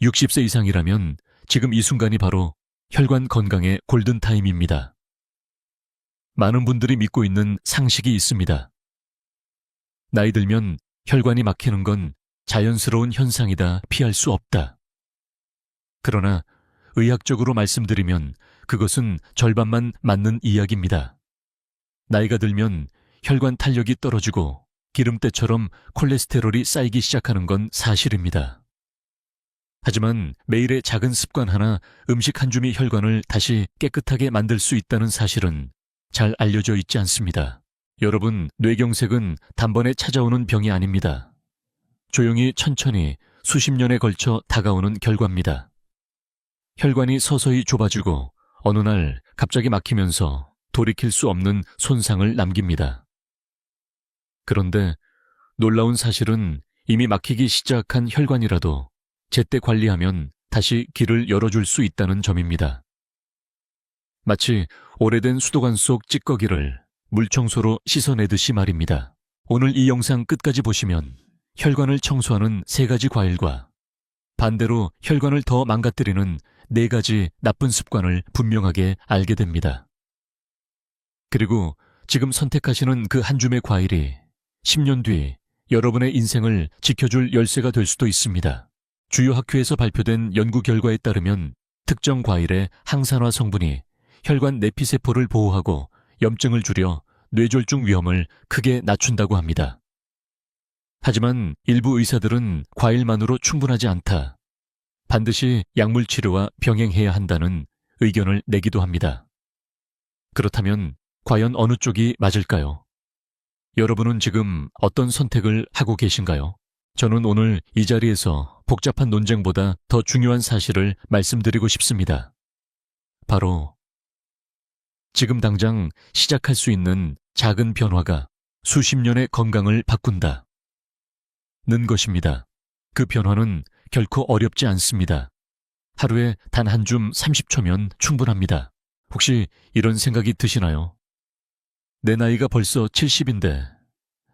60세 이상이라면 지금 이 순간이 바로 혈관 건강의 골든타임입니다. 많은 분들이 믿고 있는 상식이 있습니다. 나이 들면 혈관이 막히는 건 자연스러운 현상이다, 피할 수 없다. 그러나 의학적으로 말씀드리면 그것은 절반만 맞는 이야기입니다. 나이가 들면 혈관 탄력이 떨어지고 기름때처럼 콜레스테롤이 쌓이기 시작하는 건 사실입니다. 하지만 매일의 작은 습관 하나, 음식 한 줌이 혈관을 다시 깨끗하게 만들 수 있다는 사실은 잘 알려져 있지 않습니다. 여러분, 뇌경색은 단번에 찾아오는 병이 아닙니다. 조용히 천천히 수십 년에 걸쳐 다가오는 결과입니다. 혈관이 서서히 좁아지고 어느 날 갑자기 막히면서 돌이킬 수 없는 손상을 남깁니다. 그런데 놀라운 사실은 이미 막히기 시작한 혈관이라도 제때 관리하면 다시 길을 열어줄 수 있다는 점입니다. 마치 오래된 수도관 속 찌꺼기를 물청소로 씻어내듯이 말입니다. 오늘 이 영상 끝까지 보시면 혈관을 청소하는 3가지 과일과 반대로 혈관을 더 망가뜨리는 4가지 나쁜 습관을 분명하게 알게 됩니다. 그리고 지금 선택하시는 그 한 줌의 과일이 10년 뒤 여러분의 인생을 지켜줄 열쇠가 될 수도 있습니다. 주요 학회에서 발표된 연구 결과에 따르면 특정 과일의 항산화 성분이 혈관 내피세포를 보호하고 염증을 줄여 뇌졸중 위험을 크게 낮춘다고 합니다. 하지만 일부 의사들은 과일만으로 충분하지 않다, 반드시 약물 치료와 병행해야 한다는 의견을 내기도 합니다. 그렇다면 과연 어느 쪽이 맞을까요? 여러분은 지금 어떤 선택을 하고 계신가요? 저는 오늘 이 자리에서 복잡한 논쟁보다 더 중요한 사실을 말씀드리고 싶습니다. 바로 지금 당장 시작할 수 있는 작은 변화가 수십 년의 건강을 바꾼다 는 것입니다. 그 변화는 결코 어렵지 않습니다. 하루에 단 한 줌 30초면 충분합니다. 혹시 이런 생각이 드시나요? 내 나이가 벌써 70인데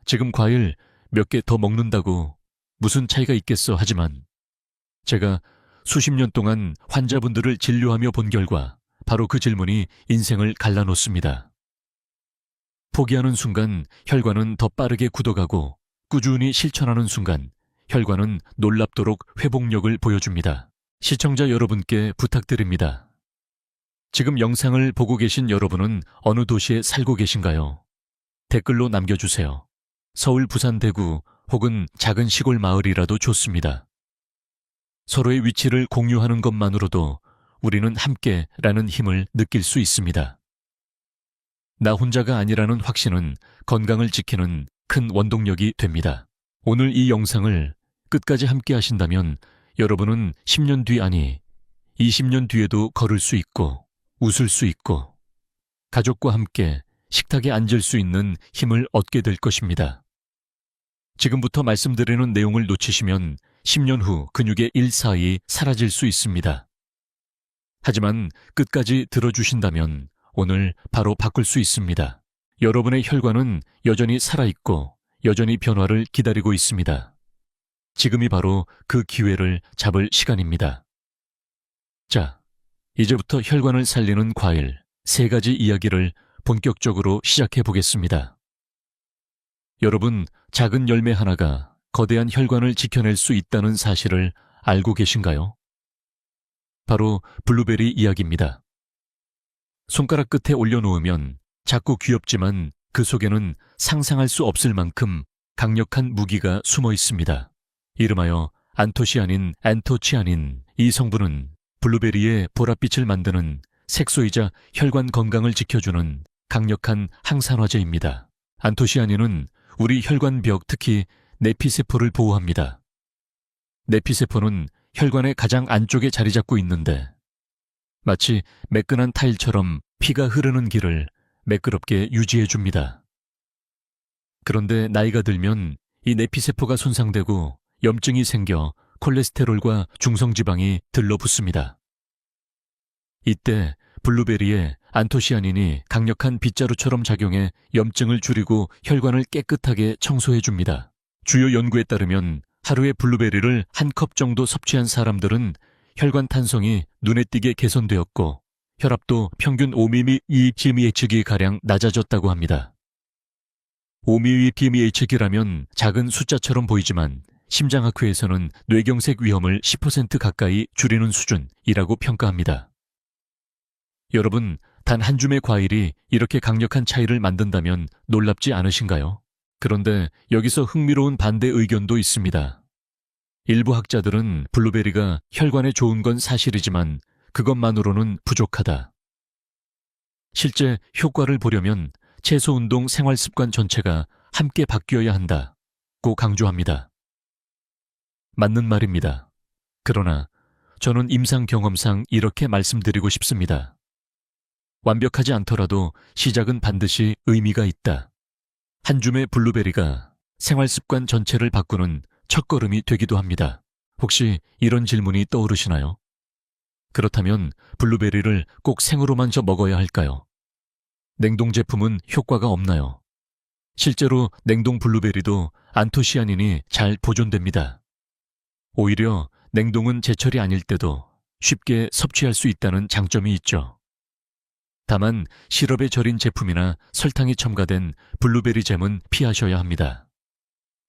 지금 과일 몇 개 더 먹는다고 무슨 차이가 있겠어. 하지만 제가 수십 년 동안 환자분들을 진료하며 본 결과 바로 그 질문이 인생을 갈라놓습니다. 포기하는 순간 혈관은 더 빠르게 굳어가고 꾸준히 실천하는 순간 혈관은 놀랍도록 회복력을 보여줍니다. 시청자 여러분께 부탁드립니다. 지금 영상을 보고 계신 여러분은 어느 도시에 살고 계신가요? 댓글로 남겨주세요. 서울, 부산, 대구 혹은 작은 시골 마을이라도 좋습니다. 서로의 위치를 공유하는 것만으로도 우리는 함께라는 힘을 느낄 수 있습니다. 나 혼자가 아니라는 확신은 건강을 지키는 큰 원동력이 됩니다. 오늘 이 영상을 끝까지 함께 하신다면 여러분은 10년 뒤, 아니 20년 뒤에도 걸을 수 있고 웃을 수 있고 가족과 함께 식탁에 앉을 수 있는 힘을 얻게 될 것입니다. 지금부터 말씀드리는 내용을 놓치시면 10년 후 근육의 일사이 사라질 수 있습니다. 하지만 끝까지 들어주신다면 오늘 바로 바꿀 수 있습니다. 여러분의 혈관은 여전히 살아있고 여전히 변화를 기다리고 있습니다. 지금이 바로 그 기회를 잡을 시간입니다. 자, 이제부터 혈관을 살리는 과일 3가지 이야기를 본격적으로 시작해 보겠습니다. 여러분, 작은 열매 하나가 거대한 혈관을 지켜낼 수 있다는 사실을 알고 계신가요? 바로 블루베리 이야기입니다. 손가락 끝에 올려놓으면 작고 귀엽지만 그 속에는 상상할 수 없을 만큼 강력한 무기가 숨어 있습니다. 이름하여 안토시아닌, 안토치아닌. 이 성분은 블루베리의 보랏빛을 만드는 색소이자 혈관 건강을 지켜주는 강력한 항산화제입니다. 안토시아닌은 우리 혈관벽, 특히 내피세포를 보호합니다. 내피세포는 혈관의 가장 안쪽에 자리 잡고 있는데 마치 매끈한 타일처럼 피가 흐르는 길을 매끄럽게 유지해줍니다. 그런데 나이가 들면 이 내피세포가 손상되고 염증이 생겨 콜레스테롤과 중성지방이 들러붙습니다. 이때 블루베리에 안토시아닌이 강력한 빗자루처럼 작용해 염증을 줄이고 혈관을 깨끗하게 청소해줍니다. 주요 연구에 따르면 하루에 블루베리를 한 컵 정도 섭취한 사람들은 혈관 탄성이 눈에 띄게 개선되었고 혈압도 평균 5mmHg이 가량 낮아졌다고 합니다. 5mmHg라면 작은 숫자처럼 보이지만 심장학회에서는 뇌경색 위험을 10% 가까이 줄이는 수준이라고 평가합니다. 여러분, 단 한 줌의 과일이 이렇게 강력한 차이를 만든다면 놀랍지 않으신가요? 그런데 여기서 흥미로운 반대 의견도 있습니다. 일부 학자들은 블루베리가 혈관에 좋은 건 사실이지만 그것만으로는 부족하다. 실제 효과를 보려면 채소운동 생활습관 전체가 함께 바뀌어야 한다고 강조합니다. 맞는 말입니다. 그러나 저는 임상 경험상 이렇게 말씀드리고 싶습니다. 완벽하지 않더라도 시작은 반드시 의미가 있다. 한 줌의 블루베리가 생활습관 전체를 바꾸는 첫걸음이 되기도 합니다. 혹시 이런 질문이 떠오르시나요? 그렇다면 블루베리를 꼭 생으로 만져 먹어야 할까요? 냉동 제품은 효과가 없나요? 실제로 냉동 블루베리도 안토시아닌이 잘 보존됩니다. 오히려 냉동은 제철이 아닐 때도 쉽게 섭취할 수 있다는 장점이 있죠. 다만 시럽에 절인 제품이나 설탕이 첨가된 블루베리 잼은 피하셔야 합니다.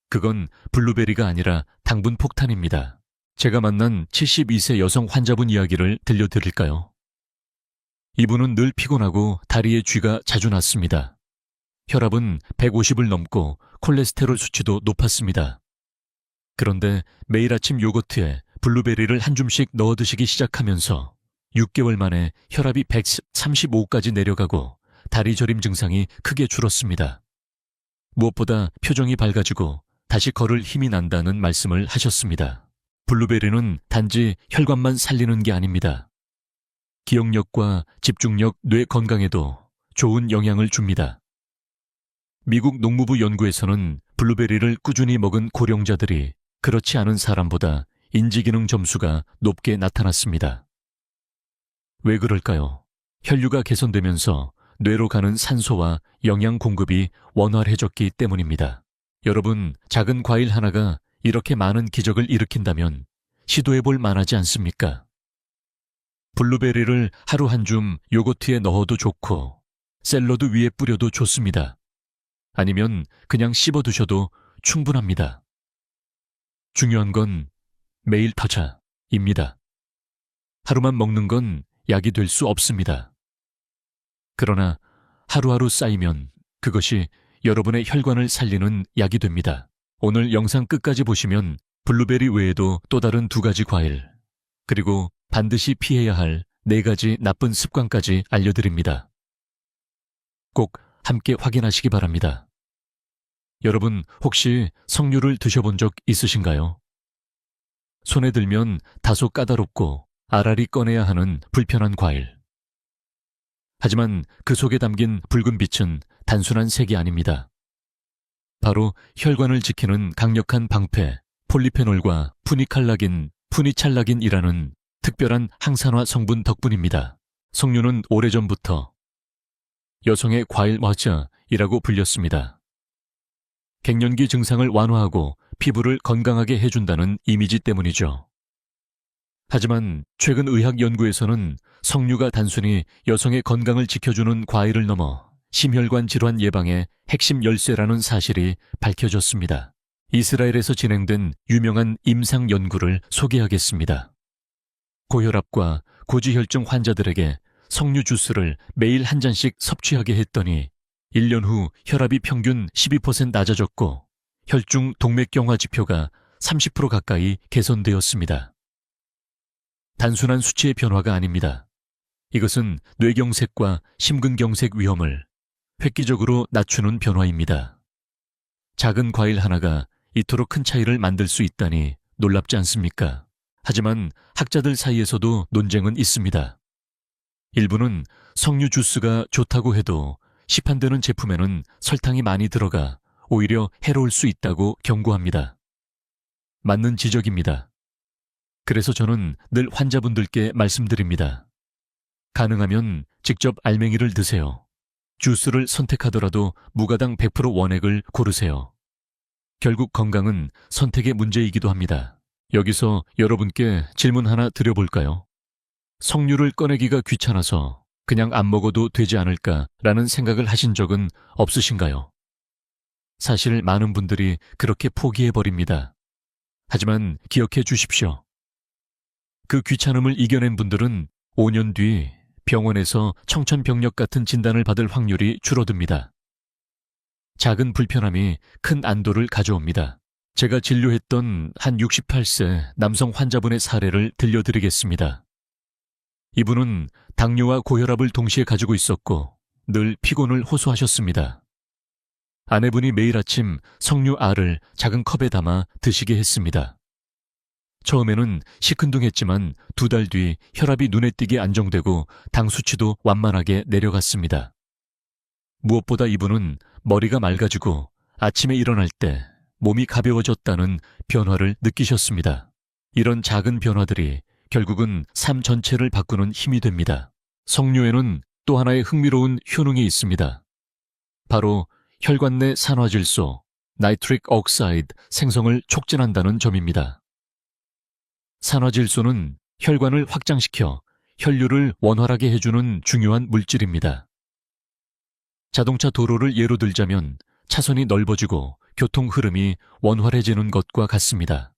그건 블루베리가 아니라 당분 폭탄입니다. 제가 만난 72세 여성 환자분 이야기를 들려드릴까요? 이분은 늘 피곤하고 다리에 쥐가 자주 났습니다. 혈압은 150을 넘고 콜레스테롤 수치도 높았습니다. 그런데 매일 아침 요거트에 블루베리를 한 줌씩 넣어 드시기 시작하면서 6개월 만에 혈압이 135까지 내려가고 다리 저림 증상이 크게 줄었습니다. 무엇보다 표정이 밝아지고 다시 걸을 힘이 난다는 말씀을 하셨습니다. 블루베리는 단지 혈관만 살리는 게 아닙니다. 기억력과 집중력, 뇌 건강에도 좋은 영향을 줍니다. 미국 농무부 연구에서는 블루베리를 꾸준히 먹은 고령자들이 그렇지 않은 사람보다 인지기능 점수가 높게 나타났습니다. 왜 그럴까요? 혈류가 개선되면서 뇌로 가는 산소와 영양 공급이 원활해졌기 때문입니다. 여러분, 작은 과일 하나가 이렇게 많은 기적을 일으킨다면 시도해볼 만하지 않습니까? 블루베리를 하루 한 줌 요거트에 넣어도 좋고 샐러드 위에 뿌려도 좋습니다. 아니면 그냥 씹어 드셔도 충분합니다. 중요한 건 매일 터자입니다. 하루만 먹는 건 약이 될 수 없습니다. 그러나 하루하루 쌓이면 그것이 여러분의 혈관을 살리는 약이 됩니다. 오늘 영상 끝까지 보시면 블루베리 외에도 또 다른 2가지 과일, 그리고 반드시 피해야 할 4가지 나쁜 습관까지 알려드립니다. 꼭 함께 확인하시기 바랍니다. 여러분, 혹시 석류를 드셔본 적 있으신가요? 손에 들면 다소 까다롭고 알알이 꺼내야 하는 불편한 과일. 하지만 그 속에 담긴 붉은 빛은 단순한 색이 아닙니다. 바로 혈관을 지키는 강력한 방패, 폴리페놀과 푸니찰라긴이라는 특별한 항산화 성분 덕분입니다. 석류는 오래전부터 여성의 과일 마자이라고 불렸습니다. 갱년기 증상을 완화하고 피부를 건강하게 해준다는 이미지 때문이죠. 하지만 최근 의학 연구에서는 석류가 단순히 여성의 건강을 지켜주는 과일을 넘어 심혈관 질환 예방의 핵심 열쇠라는 사실이 밝혀졌습니다. 이스라엘에서 진행된 유명한 임상 연구를 소개하겠습니다. 고혈압과 고지혈증 환자들에게 석류 주스를 매일 한 잔씩 섭취하게 했더니 1년 후 혈압이 평균 12% 낮아졌고 혈중 동맥경화 지표가 30% 가까이 개선되었습니다. 단순한 수치의 변화가 아닙니다. 이것은 뇌경색과 심근경색 위험을 획기적으로 낮추는 변화입니다. 작은 과일 하나가 이토록 큰 차이를 만들 수 있다니 놀랍지 않습니까? 하지만 학자들 사이에서도 논쟁은 있습니다. 일부는 석류 주스가 좋다고 해도 시판되는 제품에는 설탕이 많이 들어가 오히려 해로울 수 있다고 경고합니다. 맞는 지적입니다. 그래서 저는 늘 환자분들께 말씀드립니다. 가능하면 직접 알맹이를 드세요. 주스를 선택하더라도 무가당 100% 원액을 고르세요. 결국 건강은 선택의 문제이기도 합니다. 여기서 여러분께 질문 하나 드려볼까요? 석류를 꺼내기가 귀찮아서 그냥 안 먹어도 되지 않을까라는 생각을 하신 적은 없으신가요? 사실 많은 분들이 그렇게 포기해버립니다. 하지만 기억해 주십시오. 그 귀찮음을 이겨낸 분들은 5년 뒤 병원에서 청천벽력 같은 진단을 받을 확률이 줄어듭니다. 작은 불편함이 큰 안도를 가져옵니다. 제가 진료했던 한 68세 남성 환자분의 사례를 들려드리겠습니다. 이분은 당뇨와 고혈압을 동시에 가지고 있었고 늘 피곤을 호소하셨습니다. 아내분이 매일 아침 석류알을 작은 컵에 담아 드시게 했습니다. 처음에는 시큰둥했지만 2달 뒤 혈압이 눈에 띄게 안정되고 당 수치도 완만하게 내려갔습니다. 무엇보다 이분은 머리가 맑아지고 아침에 일어날 때 몸이 가벼워졌다는 변화를 느끼셨습니다. 이런 작은 변화들이 결국은 삶 전체를 바꾸는 힘이 됩니다. 석류에는 또 하나의 흥미로운 효능이 있습니다. 바로 혈관 내 산화질소, 나이트릭 억사이드 생성을 촉진한다는 점입니다. 산화질소는 혈관을 확장시켜 혈류를 원활하게 해주는 중요한 물질입니다. 자동차 도로를 예로 들자면 차선이 넓어지고 교통 흐름이 원활해지는 것과 같습니다.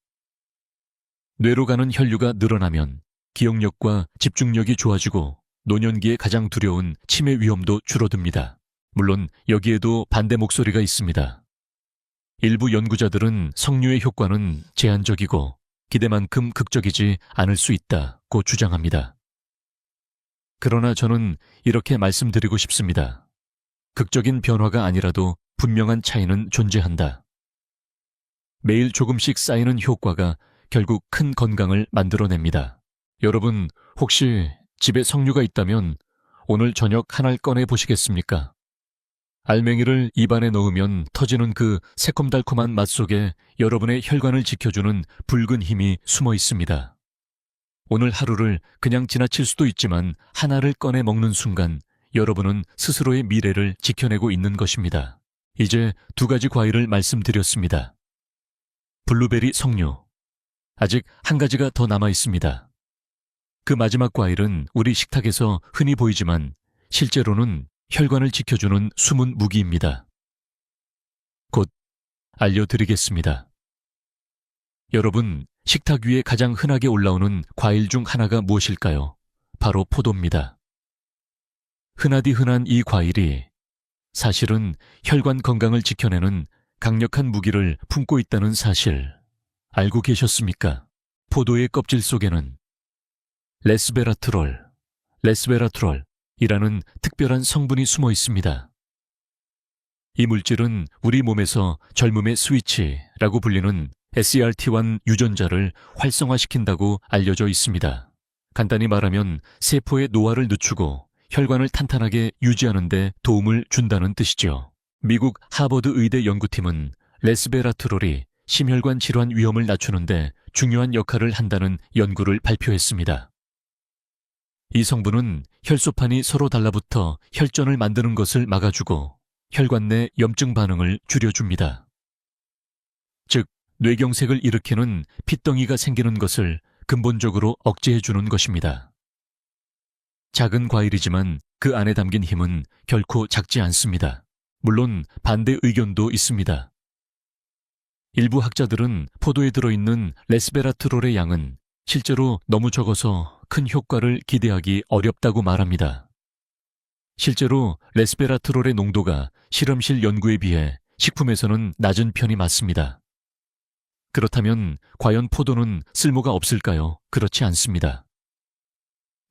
뇌로 가는 혈류가 늘어나면 기억력과 집중력이 좋아지고 노년기에 가장 두려운 치매 위험도 줄어듭니다. 물론 여기에도 반대 목소리가 있습니다. 일부 연구자들은 석류의 효과는 제한적이고 기대만큼 극적이지 않을 수 있다고 주장합니다. 그러나 저는 이렇게 말씀드리고 싶습니다. 극적인 변화가 아니라도 분명한 차이는 존재한다. 매일 조금씩 쌓이는 효과가 결국 큰 건강을 만들어냅니다. 여러분, 혹시 집에 석류가 있다면 오늘 저녁 하나를 꺼내 보시겠습니까? 알맹이를 입안에 넣으면 터지는 그 새콤달콤한 맛 속에 여러분의 혈관을 지켜주는 붉은 힘이 숨어 있습니다. 오늘 하루를 그냥 지나칠 수도 있지만 하나를 꺼내 먹는 순간 여러분은 스스로의 미래를 지켜내고 있는 것입니다. 이제 2가지 과일을 말씀드렸습니다. 블루베리 석류. 아직 한 가지가 더 남아 있습니다. 그 마지막 과일은 우리 식탁에서 흔히 보이지만 실제로는 혈관을 지켜주는 숨은 무기입니다. 곧 알려드리겠습니다. 여러분, 식탁 위에 가장 흔하게 올라오는 과일 중 하나가 무엇일까요? 바로 포도입니다. 흔하디 흔한 이 과일이 사실은 혈관 건강을 지켜내는 강력한 무기를 품고 있다는 사실 알고 계셨습니까? 포도의 껍질 속에는 레스베라트롤이라는 특별한 성분이 숨어 있습니다. 이 물질은 우리 몸에서 젊음의 스위치라고 불리는 SERT1 유전자를 활성화시킨다고 알려져 있습니다. 간단히 말하면 세포의 노화를 늦추고 혈관을 탄탄하게 유지하는 데 도움을 준다는 뜻이죠. 미국 하버드 의대 연구팀은 레스베라트롤이 심혈관 질환 위험을 낮추는데 중요한 역할을 한다는 연구를 발표했습니다. 이 성분은 혈소판이 서로 달라붙어 혈전을 만드는 것을 막아주고 혈관 내 염증 반응을 줄여줍니다. 즉, 뇌경색을 일으키는 핏덩이가 생기는 것을 근본적으로 억제해주는 것입니다. 작은 과일이지만 그 안에 담긴 힘은 결코 작지 않습니다. 물론 반대 의견도 있습니다. 일부 학자들은 포도에 들어있는 레스베라트롤의 양은 실제로 너무 적어서 큰 효과를 기대하기 어렵다고 말합니다. 실제로 레스베라트롤의 농도가 실험실 연구에 비해 식품에서는 낮은 편이 맞습니다. 그렇다면 과연 포도는 쓸모가 없을까요? 그렇지 않습니다.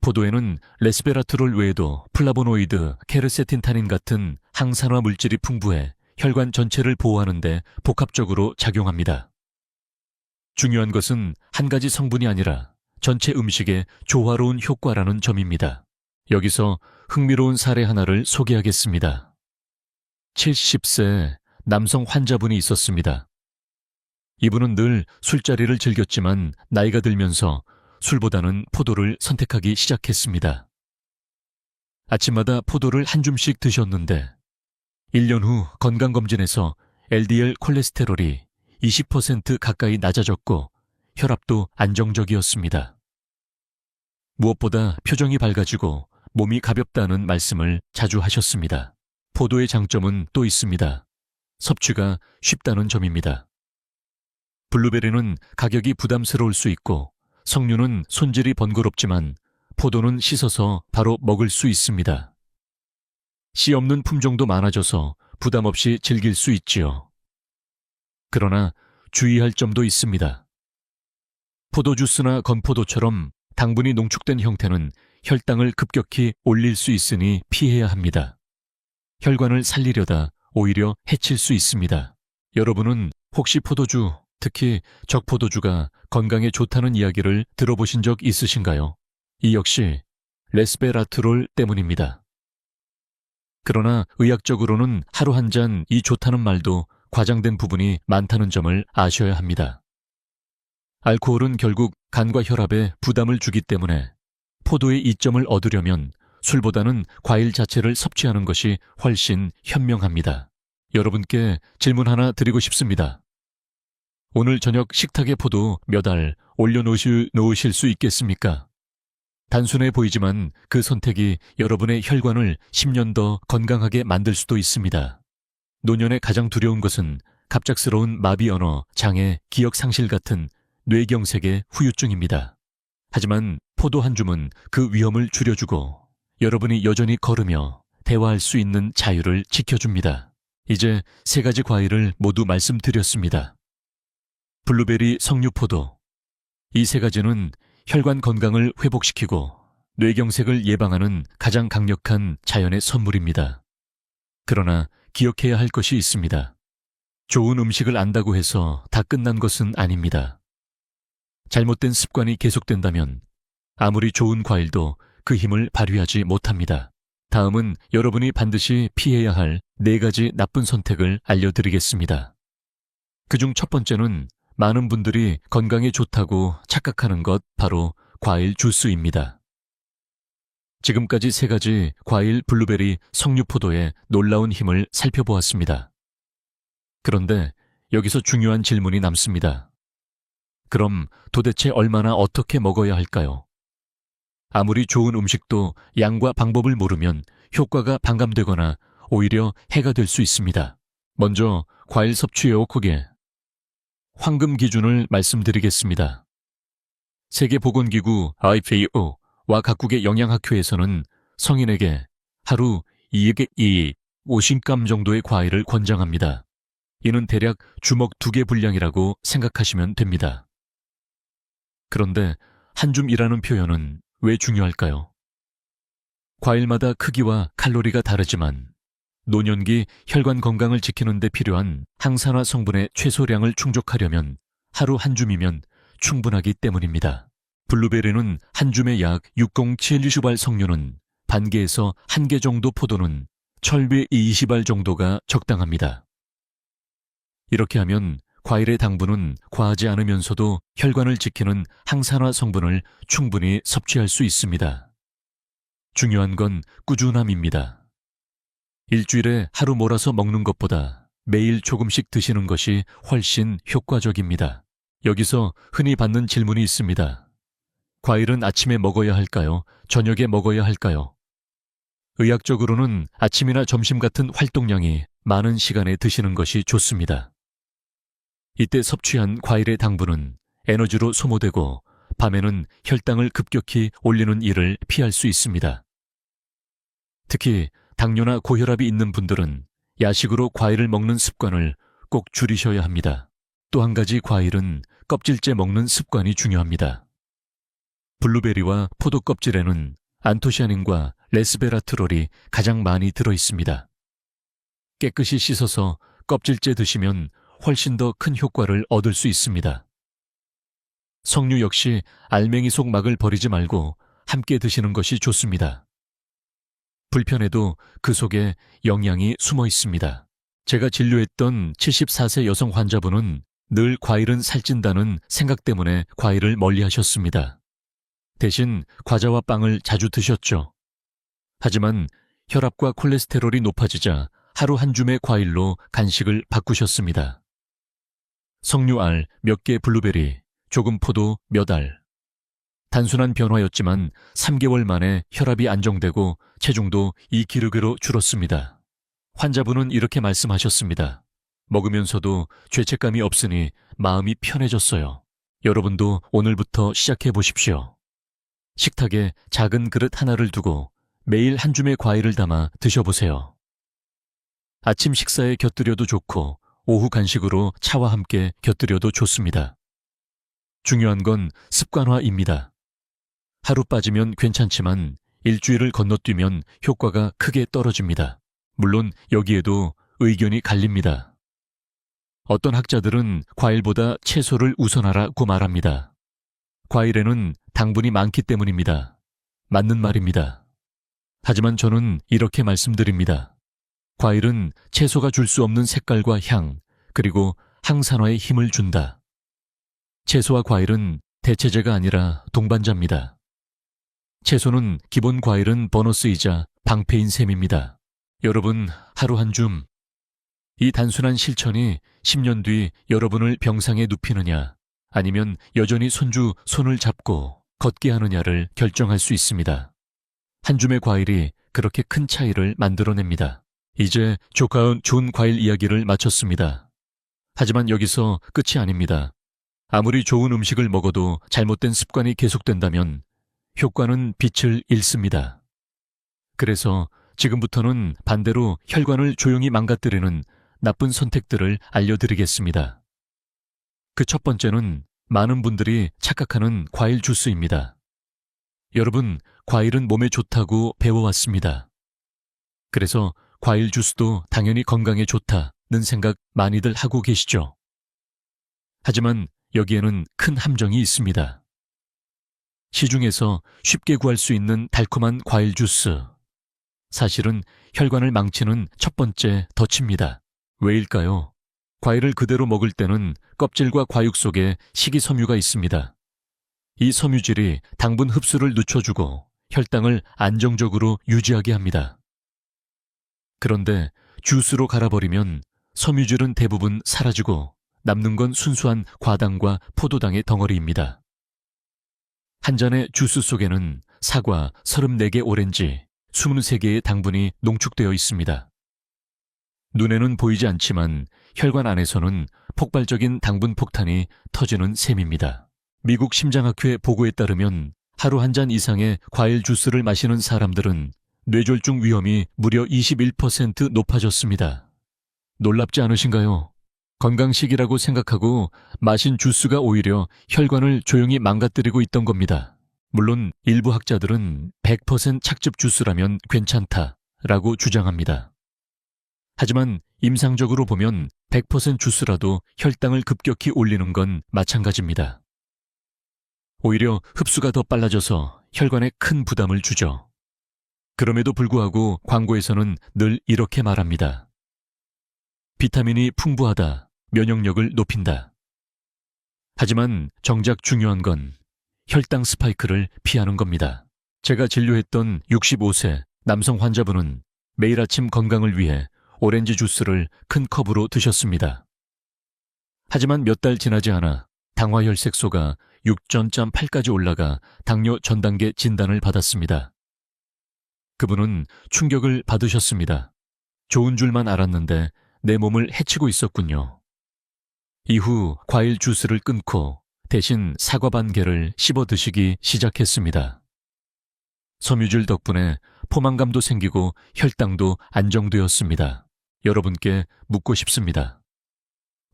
포도에는 레스베라트롤 외에도 플라보노이드, 케르세틴타닌 같은 항산화 물질이 풍부해 혈관 전체를 보호하는 데 복합적으로 작용합니다. 중요한 것은 한 가지 성분이 아니라 전체 음식의 조화로운 효과라는 점입니다. 여기서 흥미로운 사례 하나를 소개하겠습니다. 70세 남성 환자분이 있었습니다. 이분은 늘 술자리를 즐겼지만 나이가 들면서 술보다는 포도를 선택하기 시작했습니다. 아침마다 포도를 한 줌씩 드셨는데 1년 후 건강검진에서 LDL 콜레스테롤이 20% 가까이 낮아졌고 혈압도 안정적이었습니다. 무엇보다 표정이 밝아지고 몸이 가볍다는 말씀을 자주 하셨습니다. 포도의 장점은 또 있습니다. 섭취가 쉽다는 점입니다. 블루베리는 가격이 부담스러울 수 있고 석류는 손질이 번거롭지만 포도는 씻어서 바로 먹을 수 있습니다. 씨 없는 품종도 많아져서 부담 없이 즐길 수 있지요. 그러나 주의할 점도 있습니다. 포도주스나 건포도처럼 당분이 농축된 형태는 혈당을 급격히 올릴 수 있으니 피해야 합니다. 혈관을 살리려다 오히려 해칠 수 있습니다. 여러분은 혹시 포도주, 특히 적포도주가 건강에 좋다는 이야기를 들어보신 적 있으신가요? 이 역시 레스베라트롤 때문입니다. 그러나 의학적으로는 하루 한 잔 이 좋다는 말도 과장된 부분이 많다는 점을 아셔야 합니다. 알코올은 결국 간과 혈압에 부담을 주기 때문에 포도의 이점을 얻으려면 술보다는 과일 자체를 섭취하는 것이 훨씬 현명합니다. 여러분께 질문 하나 드리고 싶습니다. 오늘 저녁 식탁에 포도 몇 알 올려놓으실 수 있겠습니까? 단순해 보이지만 그 선택이 여러분의 혈관을 10년 더 건강하게 만들 수도 있습니다. 노년에 가장 두려운 것은 갑작스러운 마비 언어, 장애, 기억 상실 같은 뇌경색의 후유증입니다. 하지만 포도 한 줌은 그 위험을 줄여주고 여러분이 여전히 걸으며 대화할 수 있는 자유를 지켜줍니다. 이제 3가지 과일을 모두 말씀드렸습니다. 블루베리, 석류포도. 이 3가지는 혈관 건강을 회복시키고 뇌경색을 예방하는 가장 강력한 자연의 선물입니다. 그러나 기억해야 할 것이 있습니다. 좋은 음식을 안다고 해서 다 끝난 것은 아닙니다. 잘못된 습관이 계속된다면 아무리 좋은 과일도 그 힘을 발휘하지 못합니다. 다음은 여러분이 반드시 피해야 할 4가지 나쁜 선택을 알려드리겠습니다. 그중 첫 번째는 많은 분들이 건강에 좋다고 착각하는 것 바로 과일 주스입니다. 지금까지 3가지 과일 블루베리, 석류포도의 놀라운 힘을 살펴보았습니다. 그런데 여기서 중요한 질문이 남습니다. 그럼 도대체 얼마나 어떻게 먹어야 할까요? 아무리 좋은 음식도 양과 방법을 모르면 효과가 반감되거나 오히려 해가 될 수 있습니다. 먼저 과일 섭취의 옥후계, 황금 기준을 말씀드리겠습니다. 세계보건기구 IFAO와 각국의 영양학회에서는 성인에게 하루 250g 정도의 과일을 권장합니다. 이는 대략 주먹 2개 분량이라고 생각하시면 됩니다. 그런데 한 줌이라는 표현은 왜 중요할까요? 과일마다 크기와 칼로리가 다르지만 노년기 혈관 건강을 지키는 데 필요한 항산화 성분의 최소량을 충족하려면 하루 한 줌이면 충분하기 때문입니다. 블루베리는 한 줌에 약 607슈발, 석류는 반 개에서 1개 정도, 포도는 철배 20알 정도가 적당합니다. 이렇게 하면 과일의 당분은 과하지 않으면서도 혈관을 지키는 항산화 성분을 충분히 섭취할 수 있습니다. 중요한 건 꾸준함입니다. 일주일에 하루 몰아서 먹는 것보다 매일 조금씩 드시는 것이 훨씬 효과적입니다. 여기서 흔히 받는 질문이 있습니다. 과일은 아침에 먹어야 할까요? 저녁에 먹어야 할까요? 의학적으로는 아침이나 점심 같은 활동량이 많은 시간에 드시는 것이 좋습니다. 이때 섭취한 과일의 당분은 에너지로 소모되고 밤에는 혈당을 급격히 올리는 일을 피할 수 있습니다. 특히 당뇨나 고혈압이 있는 분들은 야식으로 과일을 먹는 습관을 꼭 줄이셔야 합니다. 또 한 가지 과일은 껍질째 먹는 습관이 중요합니다. 블루베리와 포도 껍질에는 안토시아닌과 레스베라트롤이 가장 많이 들어 있습니다. 깨끗이 씻어서 껍질째 드시면 훨씬 더 큰 효과를 얻을 수 있습니다. 석류 역시 알맹이 속 막을 버리지 말고 함께 드시는 것이 좋습니다. 불편해도 그 속에 영양이 숨어 있습니다. 제가 진료했던 74세 여성 환자분은 늘 과일은 살찐다는 생각 때문에 과일을 멀리 하셨습니다. 대신 과자와 빵을 자주 드셨죠. 하지만 혈압과 콜레스테롤이 높아지자 하루 한 줌의 과일로 간식을 바꾸셨습니다. 석류알 몇 개 블루베리, 조금 포도 몇 알. 단순한 변화였지만 3개월 만에 혈압이 안정되고 체중도 2kg로 줄었습니다. 환자분은 이렇게 말씀하셨습니다. 먹으면서도 죄책감이 없으니 마음이 편해졌어요. 여러분도 오늘부터 시작해 보십시오. 식탁에 작은 그릇 하나를 두고 매일 한 줌의 과일을 담아 드셔보세요. 아침 식사에 곁들여도 좋고 오후 간식으로 차와 함께 곁들여도 좋습니다. 중요한 건 습관화입니다. 하루 빠지면 괜찮지만 일주일을 건너뛰면 효과가 크게 떨어집니다. 물론 여기에도 의견이 갈립니다. 어떤 학자들은 과일보다 채소를 우선하라고 말합니다. 과일에는 당분이 많기 때문입니다. 맞는 말입니다. 하지만 저는 이렇게 말씀드립니다. 과일은 채소가 줄 수 없는 색깔과 향, 그리고 항산화에 힘을 준다. 채소와 과일은 대체제가 아니라 동반자입니다. 채소는 기본 과일은 보너스이자 방패인 셈입니다. 여러분, 하루 한 줌. 이 단순한 실천이 10년 뒤 여러분을 병상에 눕히느냐, 아니면 여전히 손을 잡고 걷게 하느냐를 결정할 수 있습니다. 한 줌의 과일이 그렇게 큰 차이를 만들어냅니다. 이제 조카운 좋은 과일 이야기를 마쳤습니다. 하지만 여기서 끝이 아닙니다. 아무리 좋은 음식을 먹어도 잘못된 습관이 계속된다면 효과는 빛을 잃습니다. 그래서 지금부터는 반대로 혈관을 조용히 망가뜨리는 나쁜 선택들을 알려드리겠습니다. 그 첫 번째는 많은 분들이 착각하는 과일 주스입니다. 여러분, 과일은 몸에 좋다고 배워왔습니다. 그래서 과일 주스도 당연히 건강에 좋다는 생각 많이들 하고 계시죠? 하지만 여기에는 큰 함정이 있습니다. 시중에서 쉽게 구할 수 있는 달콤한 과일 주스. 사실은 혈관을 망치는 첫 번째 덫입니다. 왜일까요? 과일을 그대로 먹을 때는 껍질과 과육 속에 식이섬유가 있습니다. 이 섬유질이 당분 흡수를 늦춰주고 혈당을 안정적으로 유지하게 합니다. 그런데 주스로 갈아버리면 섬유질은 대부분 사라지고 남는 건 순수한 과당과 포도당의 덩어리입니다. 한 잔의 주스 속에는 사과 34개 오렌지, 23개의 당분이 농축되어 있습니다. 눈에는 보이지 않지만 혈관 안에서는 폭발적인 당분 폭탄이 터지는 셈입니다. 미국 심장학회 보고에 따르면 하루 한 잔 이상의 과일 주스를 마시는 사람들은 뇌졸중 위험이 무려 21% 높아졌습니다. 놀랍지 않으신가요? 건강식이라고 생각하고 마신 주스가 오히려 혈관을 조용히 망가뜨리고 있던 겁니다. 물론 일부 학자들은 100% 착즙 주스라면 괜찮다라고 주장합니다. 하지만 임상적으로 보면 100% 주스라도 혈당을 급격히 올리는 건 마찬가지입니다. 오히려 흡수가 더 빨라져서 혈관에 큰 부담을 주죠. 그럼에도 불구하고 광고에서는 늘 이렇게 말합니다. 비타민이 풍부하다, 면역력을 높인다. 하지만 정작 중요한 건 혈당 스파이크를 피하는 겁니다. 제가 진료했던 65세 남성 환자분은 매일 아침 건강을 위해 오렌지 주스를 큰 컵으로 드셨습니다. 하지만 몇 달 지나지 않아 당화혈색소가 6.8까지 올라가 당뇨 전 단계 진단을 받았습니다. 그분은 충격을 받으셨습니다. 좋은 줄만 알았는데 내 몸을 해치고 있었군요. 이후 과일 주스를 끊고 대신 사과 반 개를 씹어 드시기 시작했습니다. 섬유질 덕분에 포만감도 생기고 혈당도 안정되었습니다. 여러분께 묻고 싶습니다.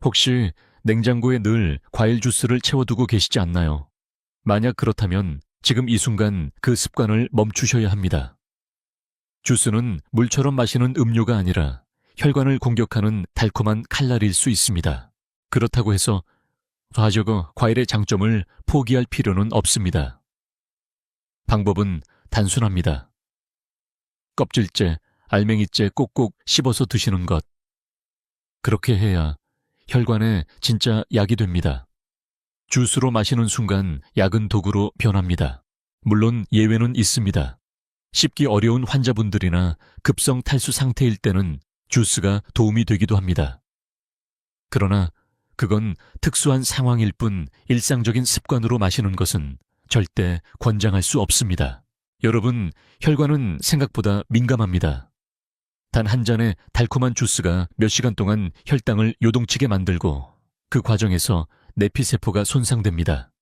혹시 냉장고에 늘 과일 주스를 채워두고 계시지 않나요? 만약 그렇다면 지금 이 순간 그 습관을 멈추셔야 합니다. 주스는 물처럼 마시는 음료가 아니라 혈관을 공격하는 달콤한 칼날일 수 있습니다. 그렇다고 해서 과일의 장점을 포기할 필요는 없습니다. 방법은 단순합니다. 껍질째, 알맹이째 꼭꼭 씹어서 드시는 것. 그렇게 해야 혈관에 진짜 약이 됩니다. 주스로 마시는 순간 약은 독으로 변합니다. 물론 예외는 있습니다. 씹기 어려운 환자분들이나 급성 탈수 상태일 때는 주스가 도움이 되기도 합니다. 그러나 그건 특수한 상황일 뿐 일상적인 습관으로 마시는 것은 절대 권장할 수 없습니다. 여러분, 혈관은 생각보다 민감합니다. 단 한 잔의 달콤한 주스가 몇 시간 동안 혈당을 요동치게 만들고 그 과정에서 내피세포가 손상됩니다.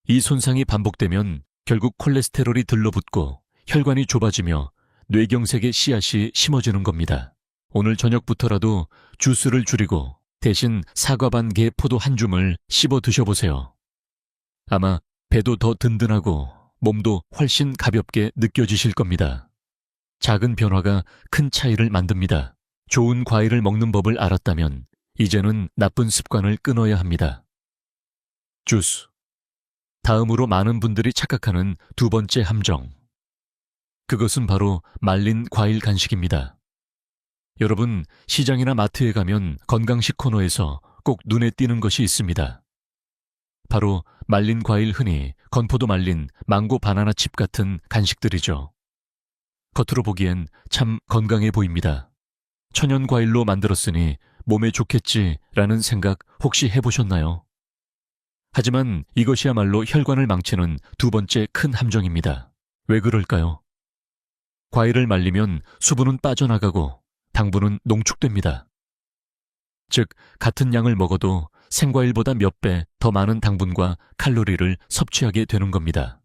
이 손상이 반복되면 결국 콜레스테롤이 들러붙고 혈관이 좁아지며 뇌경색의 씨앗이 심어지는 겁니다. 오늘 저녁부터라도 주스를 줄이고 대신 사과 반 개 포도 한 줌을 씹어 드셔보세요. 아마 배도 더 든든하고 몸도 훨씬 가볍게 느껴지실 겁니다. 작은 변화가 큰 차이를 만듭니다. 좋은 과일을 먹는 법을 알았다면 이제는 나쁜 습관을 끊어야 합니다. 주스. 다음으로 많은 분들이 착각하는 두 번째 함정. 그것은 바로 말린 과일 간식입니다. 여러분, 시장이나 마트에 가면 건강식 코너에서 꼭 눈에 띄는 것이 있습니다. 바로 말린 과일, 흔히 건포도 말린 망고 바나나 칩 같은 간식들이죠. 겉으로 보기엔 참 건강해 보입니다. 천연 과일로 만들었으니 몸에 좋겠지라는 생각 혹시 해보셨나요? 하지만 이것이야말로 혈관을 망치는 두 번째 큰 함정입니다. 왜 그럴까요? 과일을 말리면 수분은 빠져나가고 당분은 농축됩니다. 즉, 같은 양을 먹어도 생과일보다 몇 배 더 많은 당분과 칼로리를 섭취하게 되는 겁니다.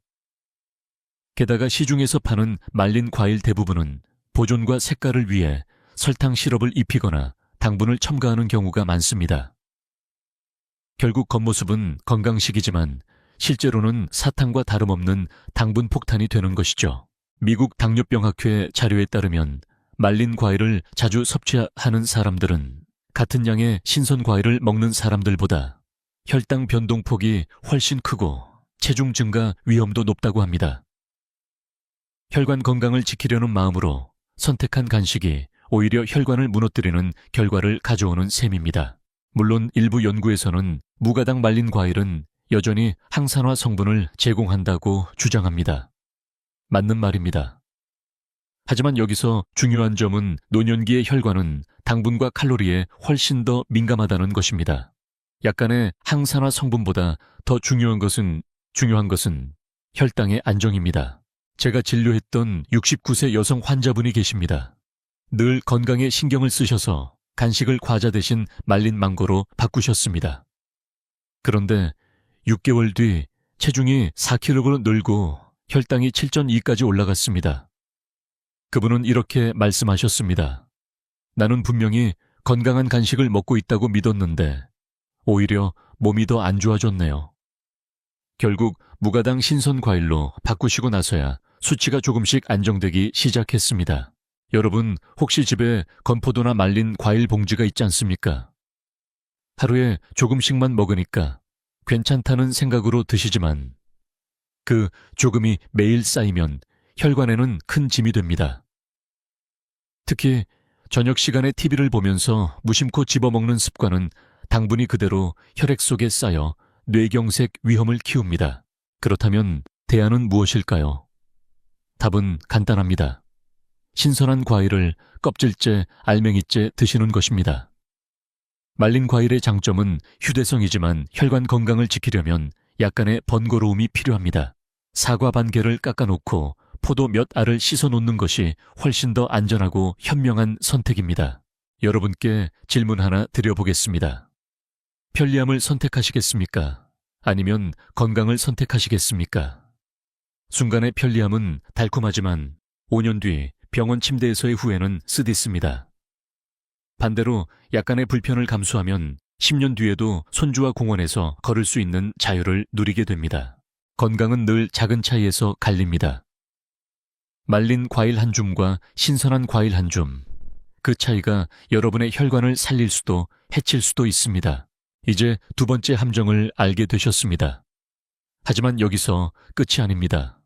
게다가 시중에서 파는 말린 과일 대부분은 보존과 색깔을 위해 설탕 시럽을 입히거나 당분을 첨가하는 경우가 많습니다. 결국 겉모습은 건강식이지만 실제로는 사탕과 다름없는 당분 폭탄이 되는 것이죠. 미국 당뇨병학회 자료에 따르면 말린 과일을 자주 섭취하는 사람들은 같은 양의 신선 과일을 먹는 사람들보다 혈당 변동폭이 훨씬 크고 체중 증가 위험도 높다고 합니다. 혈관 건강을 지키려는 마음으로 선택한 간식이 오히려 혈관을 무너뜨리는 결과를 가져오는 셈입니다. 물론 일부 연구에서는 무가당 말린 과일은 여전히 항산화 성분을 제공한다고 주장합니다. 맞는 말입니다. 하지만 여기서 중요한 점은 노년기의 혈관은 당분과 칼로리에 훨씬 더 민감하다는 것입니다. 약간의 항산화 성분보다 더 중요한 것은 혈당의 안정입니다. 제가 진료했던 69세 여성 환자분이 계십니다. 늘 건강에 신경을 쓰셔서 간식을 과자 대신 말린 망고로 바꾸셨습니다. 그런데 6개월 뒤 체중이 4kg로 늘고 혈당이 7.2까지 올라갔습니다. 그분은 이렇게 말씀하셨습니다. 나는 분명히 건강한 간식을 먹고 있다고 믿었는데 오히려 몸이 더 안 좋아졌네요. 결국 무가당 신선 과일로 바꾸시고 나서야 수치가 조금씩 안정되기 시작했습니다. 여러분, 혹시 집에 건포도나 말린 과일 봉지가 있지 않습니까? 하루에 조금씩만 먹으니까 괜찮다는 생각으로 드시지만 그 조금이 매일 쌓이면 혈관에는 큰 짐이 됩니다. 특히 저녁 시간에 TV를 보면서 무심코 집어먹는 습관은 당분이 그대로 혈액 속에 쌓여 뇌경색 위험을 키웁니다. 그렇다면 대안은 무엇일까요? 답은 간단합니다. 신선한 과일을 껍질째, 알맹이째 드시는 것입니다. 말린 과일의 장점은 휴대성이지만 혈관 건강을 지키려면 약간의 번거로움이 필요합니다. 사과 반 개를 깎아놓고 포도 몇 알을 씻어 놓는 것이 훨씬 더 안전하고 현명한 선택입니다. 여러분께 질문 하나 드려보겠습니다. 편리함을 선택하시겠습니까? 아니면 건강을 선택하시겠습니까? 순간의 편리함은 달콤하지만 5년 뒤 병원 침대에서의 후회는 쓰디습니다. 반대로 약간의 불편을 감수하면 10년 뒤에도 손주와 공원에서 걸을 수 있는 자유를 누리게 됩니다. 건강은 늘 작은 차이에서 갈립니다. 말린 과일 한 줌과 신선한 과일 한 줌. 그 차이가 여러분의 혈관을 살릴 수도 해칠 수도 있습니다. 이제 두 번째 함정을 알게 되셨습니다. 하지만 여기서 끝이 아닙니다.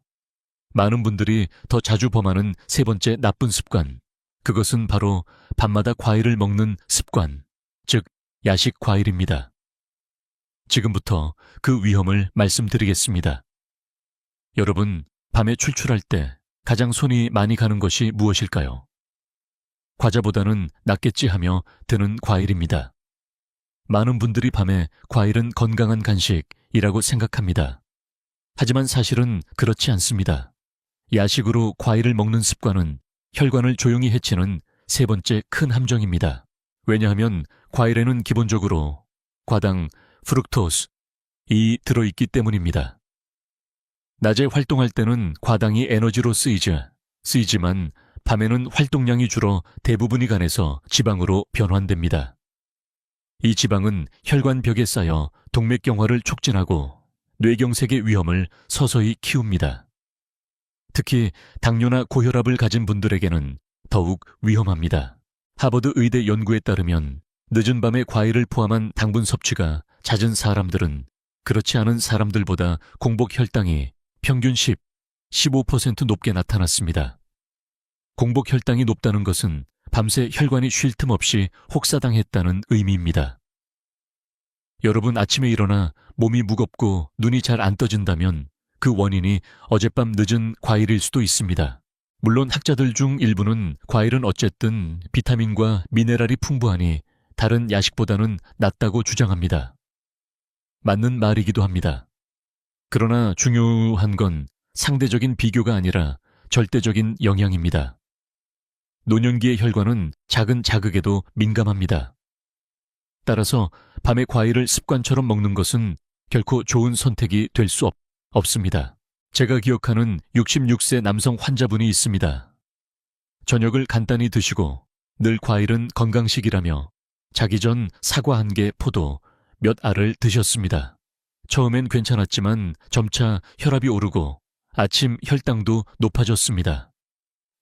많은 분들이 더 자주 범하는 세 번째 나쁜 습관. 그것은 바로 밤마다 과일을 먹는 습관, 즉 야식 과일입니다. 지금부터 그 위험을 말씀드리겠습니다. 여러분, 밤에 출출할 때 가장 손이 많이 가는 것이 무엇일까요? 과자보다는 낫겠지 하며 드는 과일입니다. 많은 분들이 밤에 과일은 건강한 간식이라고 생각합니다. 하지만 사실은 그렇지 않습니다. 야식으로 과일을 먹는 습관은 혈관을 조용히 해치는 세 번째 큰 함정입니다. 왜냐하면 과일에는 기본적으로 과당, 프룩토스, 이 들어있기 때문입니다. 낮에 활동할 때는 과당이 에너지로 쓰이지만 밤에는 활동량이 줄어 대부분이 간에서 지방으로 변환됩니다. 이 지방은 혈관벽에 쌓여 동맥경화를 촉진하고 뇌경색의 위험을 서서히 키웁니다. 특히 당뇨나 고혈압을 가진 분들에게는 더욱 위험합니다. 하버드 의대 연구에 따르면 늦은 밤에 과일을 포함한 당분 섭취가 잦은 사람들은 그렇지 않은 사람들보다 공복 혈당이 평균 15% 높게 나타났습니다. 공복 혈당이 높다는 것은 밤새 혈관이 쉴 틈 없이 혹사당했다는 의미입니다. 여러분 아침에 일어나 몸이 무겁고 눈이 잘 안 떠진다면 그 원인이 어젯밤 늦은 과일일 수도 있습니다. 물론 학자들 중 일부는 과일은 어쨌든 비타민과 미네랄이 풍부하니 다른 야식보다는 낫다고 주장합니다. 맞는 말이기도 합니다. 그러나 중요한 건 상대적인 비교가 아니라 절대적인 영향입니다. 노년기의 혈관은 작은 자극에도 민감합니다. 따라서 밤에 과일을 습관처럼 먹는 것은 결코 좋은 선택이 될 수 없습니다. 제가 기억하는 66세 남성 환자분이 있습니다. 저녁을 간단히 드시고 늘 과일은 건강식이라며 자기 전 사과 1개, 포도 몇 알을 드셨습니다. 처음엔 괜찮았지만 점차 혈압이 오르고 아침 혈당도 높아졌습니다.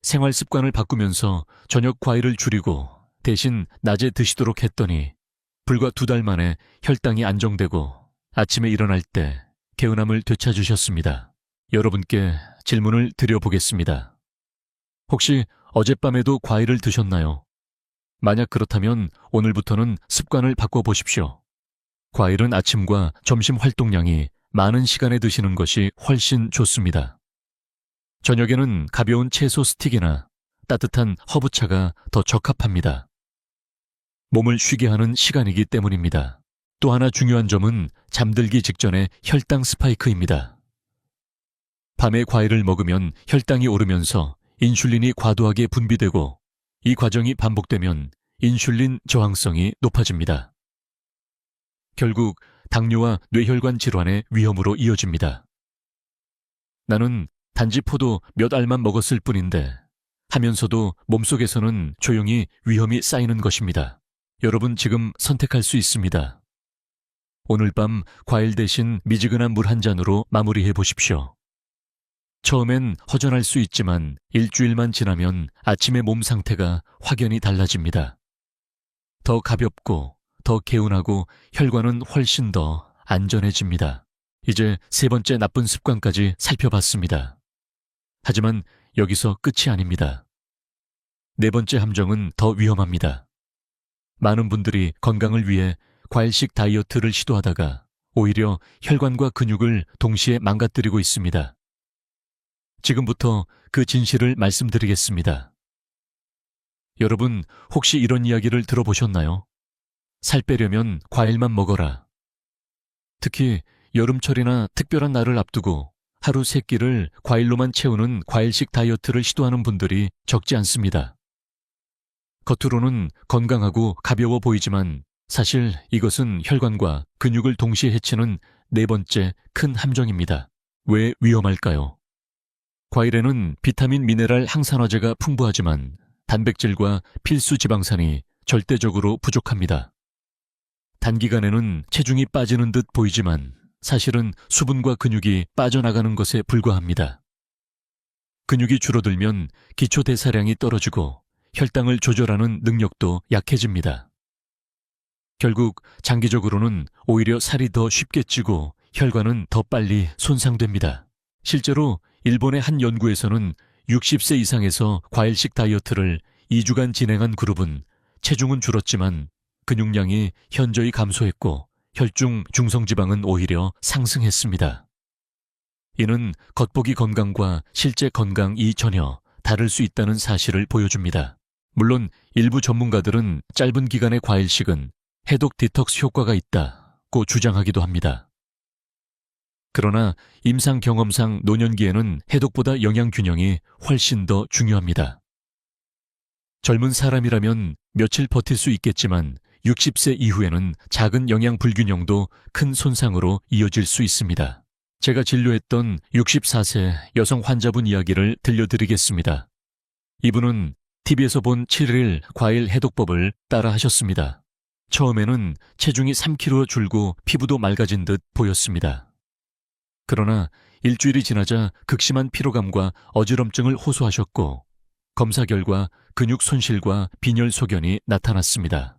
생활 습관을 바꾸면서 저녁 과일을 줄이고 대신 낮에 드시도록 했더니 불과 2달 만에 혈당이 안정되고 아침에 일어날 때 개운함을 되찾으셨습니다. 여러분께 질문을 드려보겠습니다. 혹시 어젯밤에도 과일을 드셨나요? 만약 그렇다면 오늘부터는 습관을 바꿔보십시오. 과일은 아침과 점심 활동량이 많은 시간에 드시는 것이 훨씬 좋습니다. 저녁에는 가벼운 채소 스틱이나 따뜻한 허브차가 더 적합합니다. 몸을 쉬게 하는 시간이기 때문입니다. 또 하나 중요한 점은 잠들기 직전의 혈당 스파이크입니다. 밤에 과일을 먹으면 혈당이 오르면서 인슐린이 과도하게 분비되고 이 과정이 반복되면 인슐린 저항성이 높아집니다. 결국 당뇨와 뇌혈관 질환의 위험으로 이어집니다. 나는 단지 포도 몇 알만 먹었을 뿐인데 하면서도 몸속에서는 조용히 위험이 쌓이는 것입니다. 여러분 지금 선택할 수 있습니다. 오늘 밤 과일 대신 미지근한 물 1잔으로 마무리해 보십시오. 처음엔 허전할 수 있지만 일주일만 지나면 아침의 몸 상태가 확연히 달라집니다. 더 가볍고 더 개운하고 혈관은 훨씬 더 안전해집니다. 이제 세 번째 나쁜 습관까지 살펴봤습니다. 하지만 여기서 끝이 아닙니다. 네 번째 함정은 더 위험합니다. 많은 분들이 건강을 위해 과일식 다이어트를 시도하다가 오히려 혈관과 근육을 동시에 망가뜨리고 있습니다. 지금부터 그 진실을 말씀드리겠습니다. 여러분 혹시 이런 이야기를 들어보셨나요? 살 빼려면 과일만 먹어라. 특히 여름철이나 특별한 날을 앞두고 하루 3끼를 과일로만 채우는 과일식 다이어트를 시도하는 분들이 적지 않습니다. 겉으로는 건강하고 가벼워 보이지만 사실 이것은 혈관과 근육을 동시에 해치는 네 번째 큰 함정입니다. 왜 위험할까요? 과일에는 비타민, 미네랄, 항산화제가 풍부하지만 단백질과 필수 지방산이 절대적으로 부족합니다. 단기간에는 체중이 빠지는 듯 보이지만 사실은 수분과 근육이 빠져나가는 것에 불과합니다. 근육이 줄어들면 기초 대사량이 떨어지고 혈당을 조절하는 능력도 약해집니다. 결국 장기적으로는 오히려 살이 더 쉽게 찌고 혈관은 더 빨리 손상됩니다. 실제로 일본의 한 연구에서는 60세 이상에서 과일식 다이어트를 2주간 진행한 그룹은 체중은 줄었지만 근육량이 현저히 감소했고 혈중 중성지방은 오히려 상승했습니다. 이는 겉보기 건강과 실제 건강이 전혀 다를 수 있다는 사실을 보여줍니다. 물론 일부 전문가들은 짧은 기간의 과일식은 해독 디톡스 효과가 있다고 주장하기도 합니다. 그러나 임상 경험상 노년기에는 해독보다 영양 균형이 훨씬 더 중요합니다. 젊은 사람이라면 며칠 버틸 수 있겠지만 60세 이후에는 작은 영양 불균형도 큰 손상으로 이어질 수 있습니다. 제가 진료했던 64세 여성 환자분 이야기를 들려드리겠습니다. 이분은 TV에서 본 7일 과일 해독법을 따라 하셨습니다. 처음에는 체중이 3kg 줄고 피부도 맑아진 듯 보였습니다. 그러나 일주일이 지나자 극심한 피로감과 어지럼증을 호소하셨고 검사 결과 근육 손실과 빈혈 소견이 나타났습니다.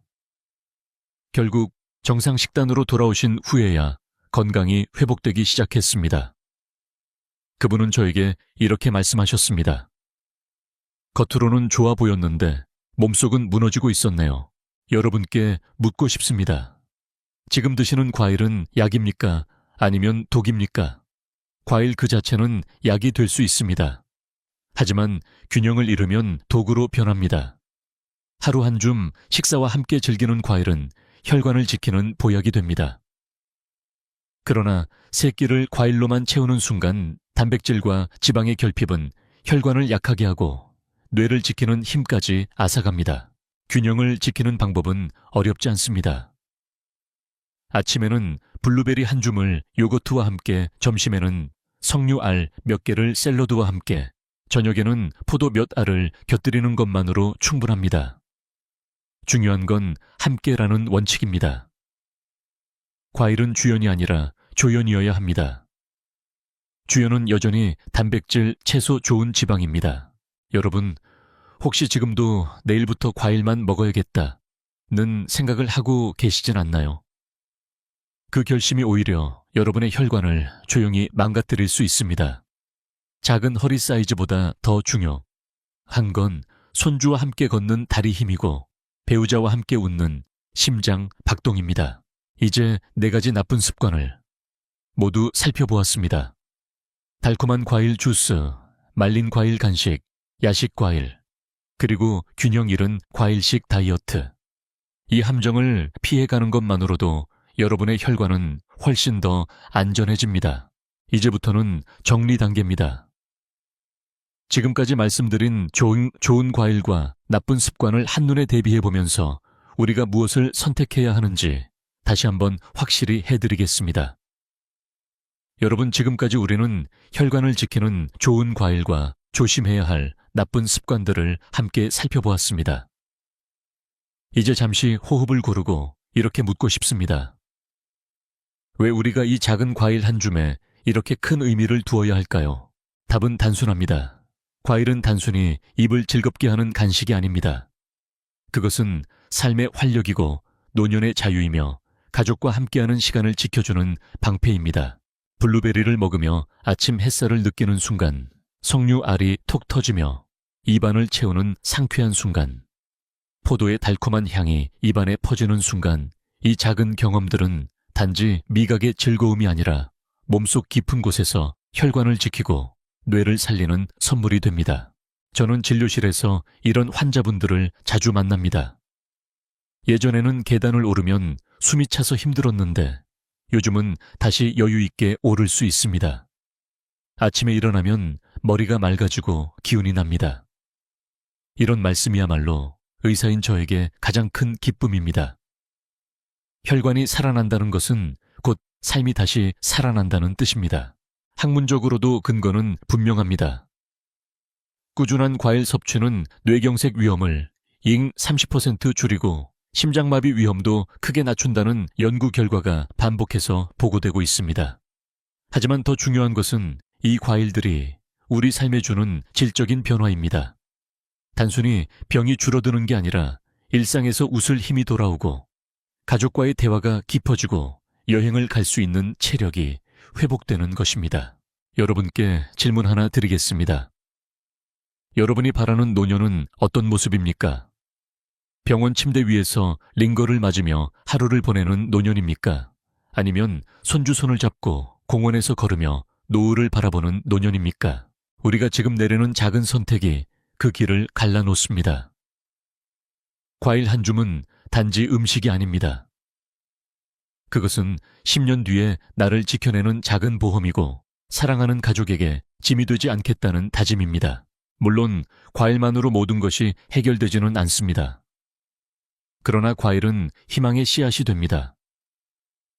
결국 정상 식단으로 돌아오신 후에야 건강이 회복되기 시작했습니다. 그분은 저에게 이렇게 말씀하셨습니다. 겉으로는 좋아 보였는데 몸속은 무너지고 있었네요. 여러분께 묻고 싶습니다. 지금 드시는 과일은 약입니까? 아니면 독입니까? 과일 그 자체는 약이 될 수 있습니다. 하지만 균형을 잃으면 독으로 변합니다. 하루 한 줌 식사와 함께 즐기는 과일은 혈관을 지키는 보약이 됩니다. 그러나 세 끼를 과일로만 채우는 순간 단백질과 지방의 결핍은 혈관을 약하게 하고 뇌를 지키는 힘까지 앗아갑니다. 균형을 지키는 방법은 어렵지 않습니다. 아침에는 블루베리 한 줌을 요거트와 함께, 점심에는 석류알 몇 개를 샐러드와 함께, 저녁에는 포도 몇 알을 곁들이는 것만으로 충분합니다. 중요한 건 함께라는 원칙입니다. 과일은 주연이 아니라 조연이어야 합니다. 주연은 여전히 단백질, 채소, 좋은 지방입니다. 여러분, 혹시 지금도 내일부터 과일만 먹어야겠다는 생각을 하고 계시진 않나요? 그 결심이 오히려 여러분의 혈관을 조용히 망가뜨릴 수 있습니다. 작은 허리 사이즈보다 더 중요한 건 손주와 함께 걷는 다리 힘이고 배우자와 함께 웃는 심장 박동입니다. 이제 4가지 나쁜 습관을 모두 살펴보았습니다. 달콤한 과일 주스, 말린 과일 간식, 야식 과일, 그리고 균형 잃은 과일식 다이어트. 이 함정을 피해가는 것만으로도 여러분의 혈관은 훨씬 더 안전해집니다. 이제부터는 정리 단계입니다. 지금까지 말씀드린 좋은 과일과 나쁜 습관을 한눈에 대비해 보면서 우리가 무엇을 선택해야 하는지 다시 한번 확실히 해드리겠습니다. 여러분, 지금까지 우리는 혈관을 지키는 좋은 과일과 조심해야 할 나쁜 습관들을 함께 살펴보았습니다. 이제 잠시 호흡을 고르고 이렇게 묻고 싶습니다. 왜 우리가 이 작은 과일 한 줌에 이렇게 큰 의미를 두어야 할까요? 답은 단순합니다. 과일은 단순히 입을 즐겁게 하는 간식이 아닙니다. 그것은 삶의 활력이고 노년의 자유이며 가족과 함께하는 시간을 지켜주는 방패입니다. 블루베리를 먹으며 아침 햇살을 느끼는 순간, 석류알이 톡 터지며 입안을 채우는 상쾌한 순간, 포도의 달콤한 향이 입안에 퍼지는 순간, 이 작은 경험들은 단지 미각의 즐거움이 아니라 몸속 깊은 곳에서 혈관을 지키고 뇌를 살리는 선물이 됩니다. 저는 진료실에서 이런 환자분들을 자주 만납니다. 예전에는 계단을 오르면 숨이 차서 힘들었는데 요즘은 다시 여유 있게 오를 수 있습니다. 아침에 일어나면 머리가 맑아지고 기운이 납니다. 이런 말씀이야말로 의사인 저에게 가장 큰 기쁨입니다. 혈관이 살아난다는 것은 곧 삶이 다시 살아난다는 뜻입니다. 학문적으로도 근거는 분명합니다. 꾸준한 과일 섭취는 뇌경색 위험을 잉 30% 줄이고 심장마비 위험도 크게 낮춘다는 연구 결과가 반복해서 보고되고 있습니다. 하지만 더 중요한 것은 이 과일들이 우리 삶에 주는 질적인 변화입니다. 단순히 병이 줄어드는 게 아니라 일상에서 웃을 힘이 돌아오고 가족과의 대화가 깊어지고 여행을 갈 수 있는 체력이 회복되는 것입니다. 여러분께 질문 하나 드리겠습니다. 여러분이 바라는 노년은 어떤 모습입니까? 병원 침대 위에서 링거를 맞으며 하루를 보내는 노년입니까? 아니면 손주 손을 잡고 공원에서 걸으며 노을을 바라보는 노년입니까? 우리가 지금 내리는 작은 선택이 그 길을 갈라놓습니다. 과일 한 줌은 단지 음식이 아닙니다. 그것은 10년 뒤에 나를 지켜내는 작은 보험이고 사랑하는 가족에게 짐이 되지 않겠다는 다짐입니다. 물론 과일만으로 모든 것이 해결되지는 않습니다. 그러나 과일은 희망의 씨앗이 됩니다.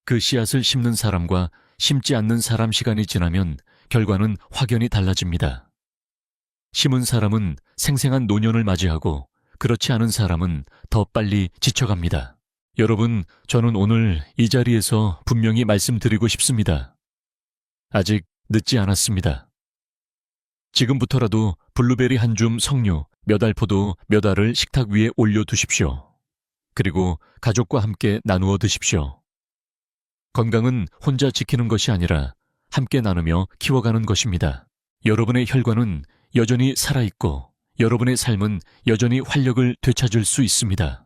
그 씨앗을 심는 사람과 심지 않는 사람 시간이 지나면 결과는 확연히 달라집니다. 심은 사람은 생생한 노년을 맞이하고 그렇지 않은 사람은 더 빨리 지쳐갑니다. 여러분, 저는 오늘 이 자리에서 분명히 말씀드리고 싶습니다. 아직 늦지 않았습니다. 지금부터라도 블루베리 한 줌 석류, 몇 알포도 몇 알을 식탁 위에 올려두십시오. 그리고 가족과 함께 나누어 드십시오. 건강은 혼자 지키는 것이 아니라 함께 나누며 키워가는 것입니다. 여러분의 혈관은 여전히 살아있고 여러분의 삶은 여전히 활력을 되찾을 수 있습니다.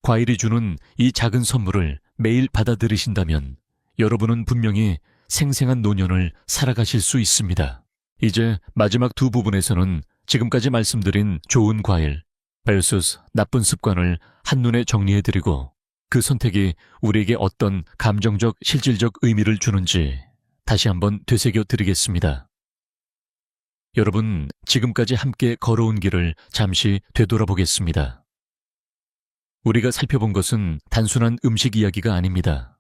과일이 주는 이 작은 선물을 매일 받아들이신다면 여러분은 분명히 생생한 노년을 살아가실 수 있습니다. 이제 마지막 두 부분에서는 지금까지 말씀드린 좋은 과일 vs 나쁜 습관을 한눈에 정리해드리고 그 선택이 우리에게 어떤 감정적, 실질적 의미를 주는지 다시 한번 되새겨 드리겠습니다. 여러분, 지금까지 함께 걸어온 길을 잠시 되돌아보겠습니다. 우리가 살펴본 것은 단순한 음식 이야기가 아닙니다.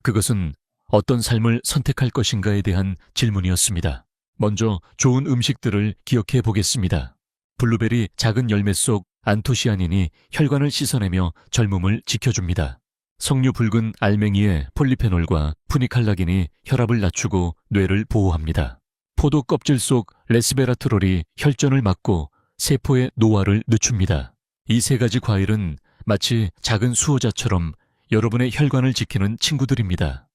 그것은 어떤 삶을 선택할 것인가에 대한 질문이었습니다. 먼저 좋은 음식들을 기억해 보겠습니다. 블루베리 작은 열매 속 안토시아닌이 혈관을 씻어내며 젊음을 지켜줍니다. 석류 붉은 알맹이의 폴리페놀과 푸니칼라긴이 혈압을 낮추고 뇌를 보호합니다. 포도 껍질 속 레스베라트롤이 혈전을 막고 세포의 노화를 늦춥니다. 이 세 가지 과일은 마치 작은 수호자처럼 여러분의 혈관을 지키는 친구들입니다.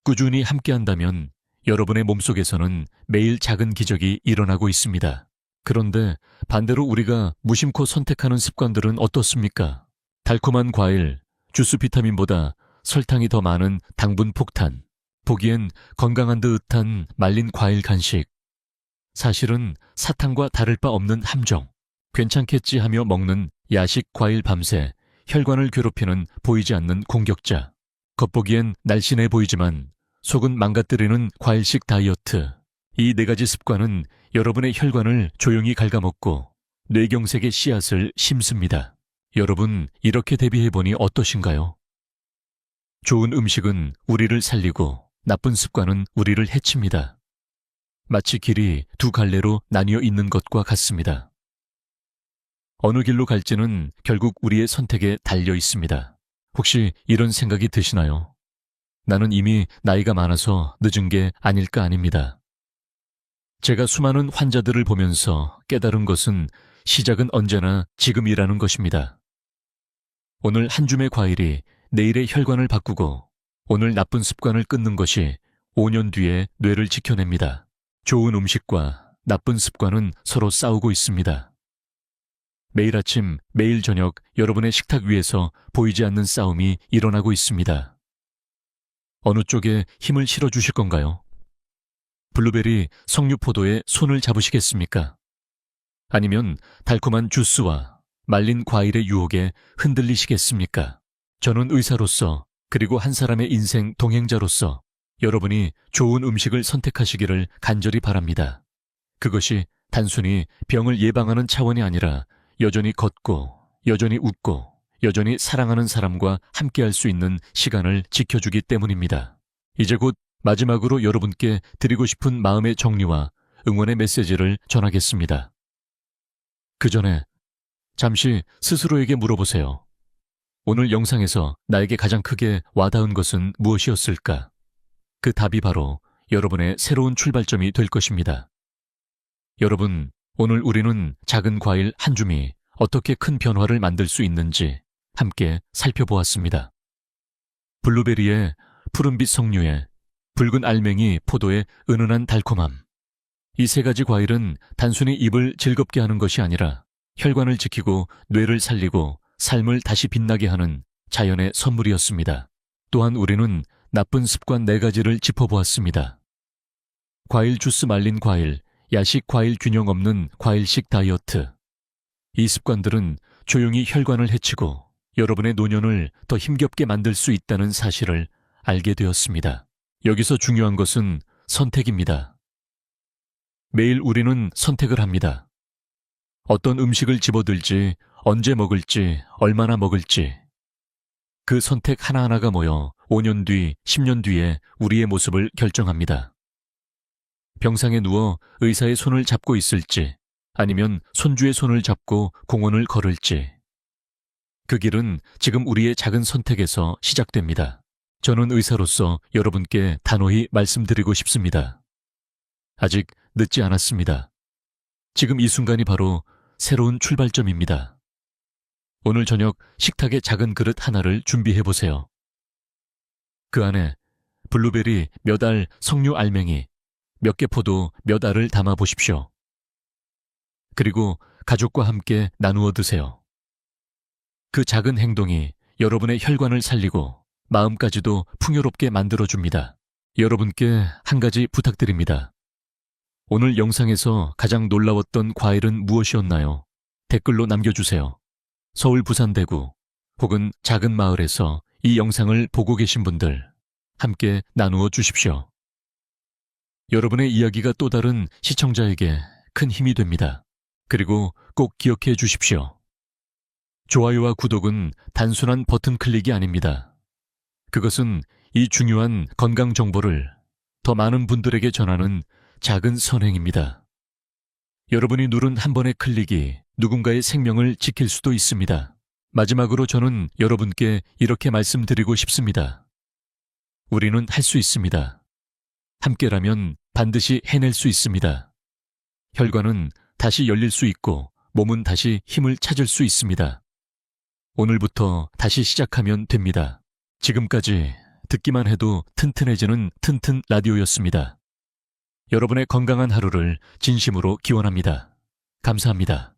꾸준히 함께한다면 여러분의 몸속에서는 매일 작은 기적이 일어나고 있습니다. 그런데 반대로 우리가 무심코 선택하는 습관들은 어떻습니까? 달콤한 과일, 주스 비타민보다 설탕이 더 많은 당분 폭탄, 보기엔 건강한 듯한 말린 과일 간식, 사실은 사탕과 다를 바 없는 함정, 괜찮겠지 하며 먹는 야식 과일 밤새, 혈관을 괴롭히는 보이지 않는 공격자, 겉보기엔 날씬해 보이지만 속은 망가뜨리는 과일식 다이어트. 이 네 가지 습관은 여러분의 혈관을 조용히 갉아먹고 뇌경색의 씨앗을 심습니다. 여러분, 이렇게 대비해보니 어떠신가요? 좋은 음식은 우리를 살리고 나쁜 습관은 우리를 해칩니다. 마치 길이 두 갈래로 나뉘어 있는 것과 같습니다. 어느 길로 갈지는 결국 우리의 선택에 달려 있습니다. 혹시 이런 생각이 드시나요? 나는 이미 나이가 많아서 늦은 게 아닐까 아닙니다. 제가 수많은 환자들을 보면서 깨달은 것은 시작은 언제나 지금이라는 것입니다. 오늘 한 줌의 과일이 내일의 혈관을 바꾸고 오늘 나쁜 습관을 끊는 것이 5년 뒤에 뇌를 지켜냅니다. 좋은 음식과 나쁜 습관은 서로 싸우고 있습니다. 매일 아침, 매일 저녁 여러분의 식탁 위에서 보이지 않는 싸움이 일어나고 있습니다. 어느 쪽에 힘을 실어주실 건가요? 블루베리, 석류포도에 손을 잡으시겠습니까? 아니면 달콤한 주스와 말린 과일의 유혹에 흔들리시겠습니까? 저는 의사로서 그리고 한 사람의 인생 동행자로서 여러분이 좋은 음식을 선택하시기를 간절히 바랍니다. 그것이 단순히 병을 예방하는 차원이 아니라 여전히 걷고, 여전히 웃고, 여전히 사랑하는 사람과 함께할 수 있는 시간을 지켜주기 때문입니다. 이제 곧 마지막으로 여러분께 드리고 싶은 마음의 정리와 응원의 메시지를 전하겠습니다. 그 전에 잠시 스스로에게 물어보세요. 오늘 영상에서 나에게 가장 크게 와닿은 것은 무엇이었을까? 그 답이 바로 여러분의 새로운 출발점이 될 것입니다. 여러분, 오늘 우리는 작은 과일 한 줌이 어떻게 큰 변화를 만들 수 있는지 함께 살펴보았습니다. 블루베리의 푸른빛 석류에 붉은 알맹이 포도의 은은한 달콤함. 이 세 가지 과일은 단순히 입을 즐겁게 하는 것이 아니라 혈관을 지키고 뇌를 살리고 삶을 다시 빛나게 하는 자연의 선물이었습니다. 또한 우리는 나쁜 습관 4가지를 짚어보았습니다. 과일 주스 말린 과일, 야식 과일 균형 없는 과일식 다이어트. 이 습관들은 조용히 혈관을 해치고 여러분의 노년을 더 힘겹게 만들 수 있다는 사실을 알게 되었습니다. 여기서 중요한 것은 선택입니다. 매일 우리는 선택을 합니다. 어떤 음식을 집어들지, 언제 먹을지, 얼마나 먹을지. 그 선택 하나하나가 모여 5년 뒤, 10년 뒤에 우리의 모습을 결정합니다. 병상에 누워 의사의 손을 잡고 있을지, 아니면 손주의 손을 잡고 공원을 걸을지. 그 길은 지금 우리의 작은 선택에서 시작됩니다. 저는 의사로서 여러분께 단호히 말씀드리고 싶습니다. 아직 늦지 않았습니다. 지금 이 순간이 바로 새로운 출발점입니다. 오늘 저녁 식탁에 작은 그릇 하나를 준비해보세요. 그 안에 블루베리 몇 알 석류 알맹이, 몇 개 포도 몇 알을 담아보십시오. 그리고 가족과 함께 나누어 드세요. 그 작은 행동이 여러분의 혈관을 살리고 마음까지도 풍요롭게 만들어줍니다. 여러분께 한 가지 부탁드립니다. 오늘 영상에서 가장 놀라웠던 과일은 무엇이었나요? 댓글로 남겨주세요. 서울, 부산, 대구 혹은 작은 마을에서 이 영상을 보고 계신 분들 함께 나누어 주십시오. 여러분의 이야기가 또 다른 시청자에게 큰 힘이 됩니다. 그리고 꼭 기억해 주십시오. 좋아요와 구독은 단순한 버튼 클릭이 아닙니다. 그것은 이 중요한 건강 정보를 더 많은 분들에게 전하는 작은 선행입니다. 여러분이 누른 한 번의 클릭이 누군가의 생명을 지킬 수도 있습니다. 마지막으로 저는 여러분께 이렇게 말씀드리고 싶습니다. 우리는 할 수 있습니다. 함께라면 반드시 해낼 수 있습니다. 혈관은 다시 열릴 수 있고 몸은 다시 힘을 찾을 수 있습니다. 오늘부터 다시 시작하면 됩니다. 지금까지 듣기만 해도 튼튼해지는 튼튼 라디오였습니다. 여러분의 건강한 하루를 진심으로 기원합니다. 감사합니다.